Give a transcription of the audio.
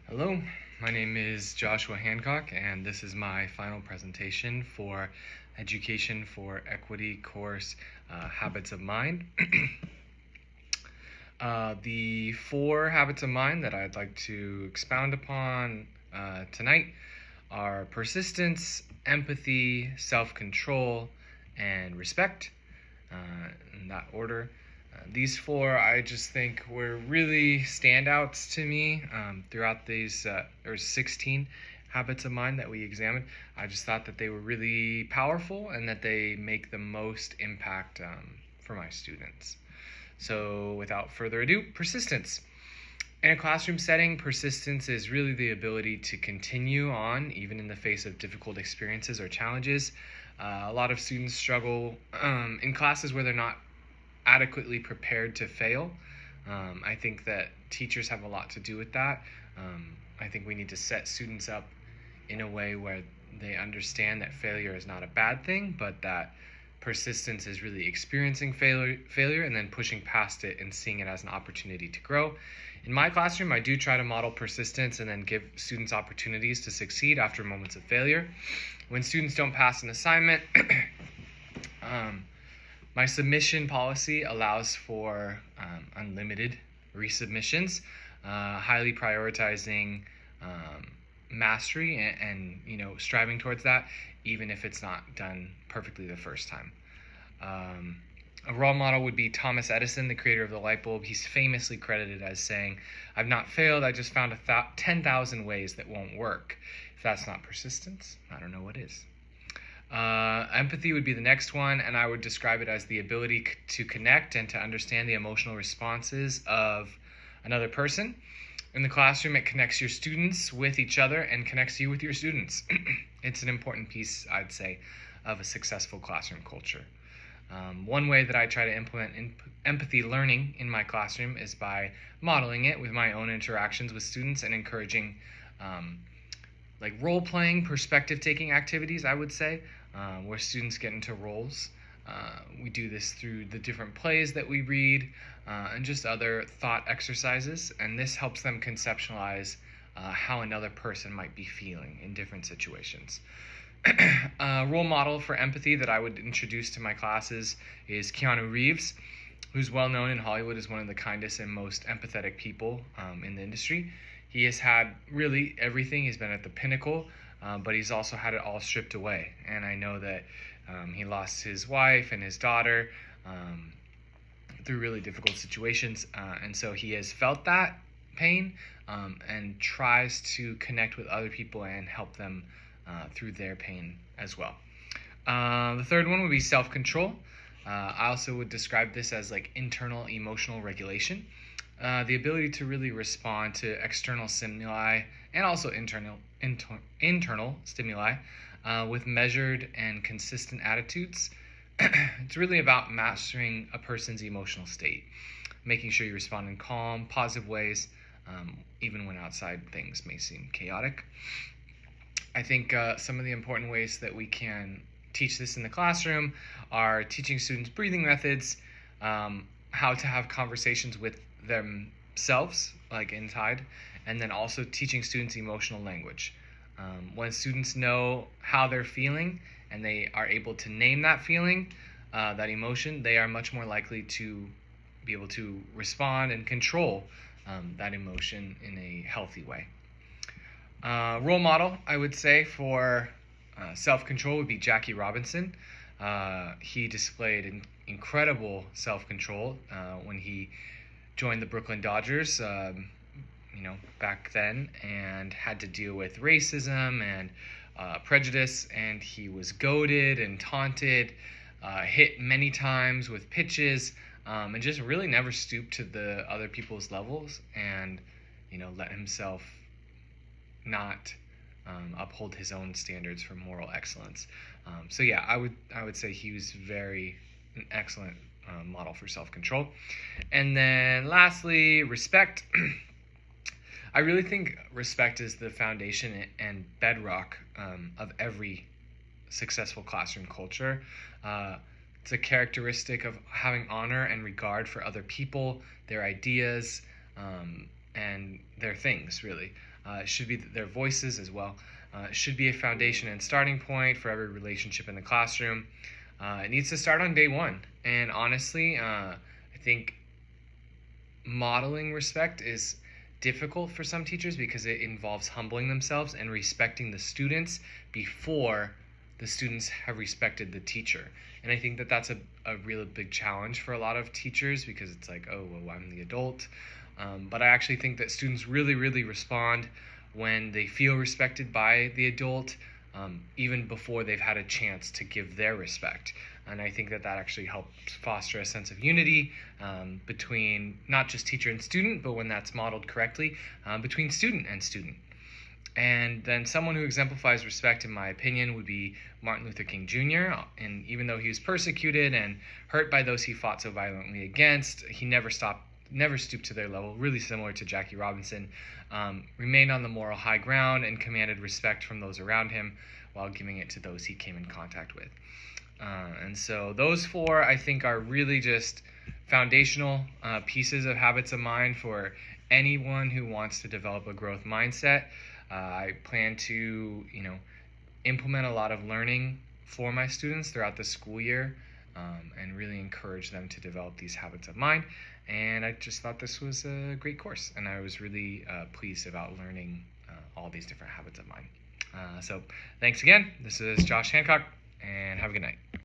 Hello, my name is Joshua Hancock, and this is my final presentation for Education for Equity course, Habits of Mind. The 4 habits of mind that I'd like to expound upon tonight are persistence, empathy, self-control, and respect, in that order. These 4 I just think were really standouts to me throughout these 16 habits of mind that we examined. I just thought that they were really powerful and that they make the most impact for my students. So without further ado, persistence. In a classroom setting, persistence is really the ability to continue on even in the face of difficult experiences or challenges. A lot of students struggle in classes where they're not adequately prepared to fail. I think that teachers have a lot to do with that. I think we need to set students up in a way where they understand that failure is not a bad thing, but that persistence is really experiencing failure and then pushing past it and seeing it as an opportunity to grow. In my classroom, I do try to model persistence and then give students opportunities to succeed after moments of failure. When students don't pass an assignment, my submission policy allows for unlimited resubmissions, highly prioritizing mastery and striving towards that, even if it's not done perfectly the first time. A role model would be Thomas Edison, the creator of the light bulb. He's famously credited as saying, "I've not failed, I just found 10,000 ways that won't work." If that's not persistence, I don't know what is. Empathy would be the next one, and I would describe it as the ability to connect and to understand the emotional responses of another person. In the classroom, it connects your students with each other and connects you with your students. It's an important piece, I'd say, of a successful classroom culture. One way that I try to implement empathy learning in my classroom is by modeling it with my own interactions with students and encouraging role-playing, perspective-taking activities, I would say, where students get into roles. We do this through the different plays that we read and just other thought exercises, and this helps them conceptualize how another person might be feeling in different situations. A role model for empathy that I would introduce to my classes is Keanu Reeves, who's well known in Hollywood as one of the kindest and most empathetic people in the industry. He has had really everything. He's been at the pinnacle, but he's also had it all stripped away. And I know that he lost his wife and his daughter through really difficult situations. And so he has felt that pain and tries to connect with other people and help them through their pain as well. The third one would be self-control. I also would describe this as internal emotional regulation. The ability to really respond to external stimuli and also internal stimuli with measured and consistent attitudes. It's really about mastering a person's emotional state, making sure you respond in calm, positive ways, even when outside things may seem chaotic. I think some of the important ways that we can teach this in the classroom are teaching students breathing methods, how to have conversations with themselves, inside, and then also teaching students emotional language. When students know how they're feeling and they are able to name that feeling, that emotion, they are much more likely to be able to respond and control that emotion in a healthy way. Role model, I would say, for self-control would be Jackie Robinson. He displayed incredible self-control when he joined the Brooklyn Dodgers, back then, and had to deal with racism and prejudice, and he was goaded and taunted, hit many times with pitches, and just really never stooped to the other people's levels and, let himself not uphold his own standards for moral excellence. So yeah, I would say he was an excellent model for self-control. And then lastly, respect. I really think respect is the foundation and bedrock of every successful classroom culture. It's a characteristic of having honor and regard for other people, their ideas, and their things, really. It should be their voices as well. It should be a foundation and starting point for every relationship in the classroom. It needs to start on day one. And honestly, I think modeling respect is difficult for some teachers because it involves humbling themselves and respecting the students before the students have respected the teacher. And I think that that's a really big challenge for a lot of teachers because it's like, oh, well, I'm the adult. But I actually think that students really, really respond when they feel respected by the adult, even before they've had a chance to give their respect. And I think that that actually helps foster a sense of unity between not just teacher and student, but when that's modeled correctly, between student and student. And then someone who exemplifies respect, in my opinion, would be Martin Luther King Jr. And even though he was persecuted and hurt by those he fought so violently against, he never stooped to their level, really similar to Jackie Robinson, remained on the moral high ground and commanded respect from those around him while giving it to those he came in contact with. And so those four, I think, are really just foundational pieces of habits of mind for anyone who wants to develop a growth mindset. I plan to, implement a lot of learning for my students throughout the school year, and really encourage them to develop these habits of mind. And I just thought this was a great course, and I was really pleased about learning all these different habits of mind. So thanks again. This is Josh Hancock, and have a good night.